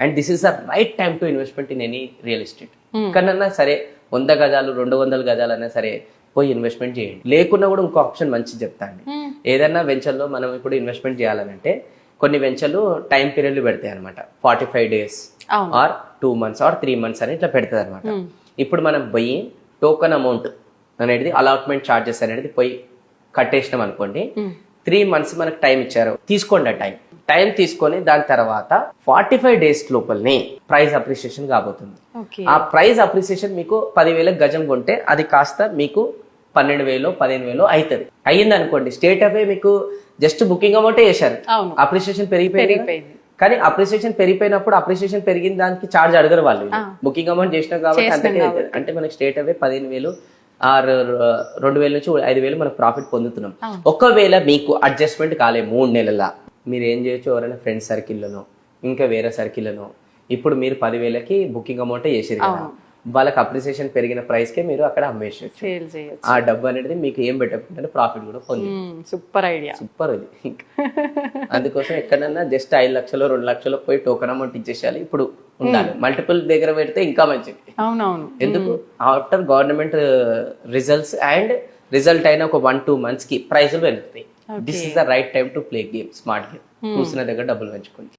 And this is the right time to investment in any real estate. కన్నా సరే 100 గజాలు 200 గజాలు అయినా సరే పోయి ఇన్వెస్ట్మెంట్ చేయండి. లేకున్నా కూడా ఇంకో ఆప్షన్ మంచిది చెప్తాండి. ఏదైనా వెంచర్లో మనం ఇప్పుడు ఇన్వెస్ట్మెంట్ చేయాలనంటే కొన్ని వెంచర్లు టైం పీరియడ్లు పెడతాయి అనమాట. 45 days or 2 months or 3 months అని ఇట్లా పెడతాయి అనమాట. ఇప్పుడు మనం పోయి టోకన్ అమౌంట్ అనేది అలాట్మెంట్ ఛార్జెస్ అనేది పోయి కట్టేసినాం అనుకోండి, 3 months మనకు టైం ఇచ్చారు, తీసుకోండి. ఆ టైం తీసుకొని దాని తర్వాత 45 days లోపలనే ప్రైస్ అప్రిసియేషన్ కాబోతుంది. ఆ ప్రైస్ అప్రిసియేషన్ మీకు 10,000 గజం కొంటే అది కాస్త మీకు 12,000 15,000 అవుతుంది. అయ్యింది అనుకోండి, స్టేట్ అవే మీకు జస్ట్ బుకింగ్ అమౌంటే చేశారు, అప్రిసియేషన్ పెరిగిపోయింది. కానీ అప్రిసియేషన్ పెరిగిపోయినప్పుడు అప్రిసియేషన్ పెరిగిన దానికి ఛార్జ్ అడగరు వాళ్ళు, బుకింగ్ అమౌంట్ చేసినాం కాబట్టి అంతకే అవుతుంది. అంటే మనకి స్టేట్ అవే 15,000 ఆరు 2,000 నుంచి 5,000 మనకు ప్రాఫిట్ పొందుతున్నాం. ఒకవేళ మీకు అడ్జస్ట్మెంట్ కాలే 3 నెలల, మీరు ఏం చేయొచ్చు, ఎవరైనా ఫ్రెండ్స్ సర్కిల్లోనో ఇంకా వేరే సర్కిల్లోనో ఇప్పుడు మీరు 10,000కి బుకింగ్ అమౌంట్ చేసారు కదా, వాళ్ళకి అప్రిసియేషన్ పెరిగిన ప్రైస్ కే మీరు అక్కడ అమ్మేసేయచ్చు. ఆ డబ్బు అనేది మీకు ఏం పెట్టకుండా ప్రాఫిట్ కూడా పొంది. సూపర్ ఐడియా, సూపర్ ఇది. అందుకోసం ఎక్కడన్నా జస్ట్ 5 లక్షలు 2 లక్షలు పోయి టోకన్ అమౌంట్ ఇచ్చేసేయాలి. ఇప్పుడు ఉండాలి, మల్టిపుల్ దగ్గర పెడితే ఇంకా మంచిది. అవునవును. ఎందుకు, after government results and result అయిన ఒక 1-2 months కి ప్రైజులు పెరుగుతాయి. This is the right time to play game, smart game. కూర్చున్న దగ్గర డబ్బులు పెంచుకోండి.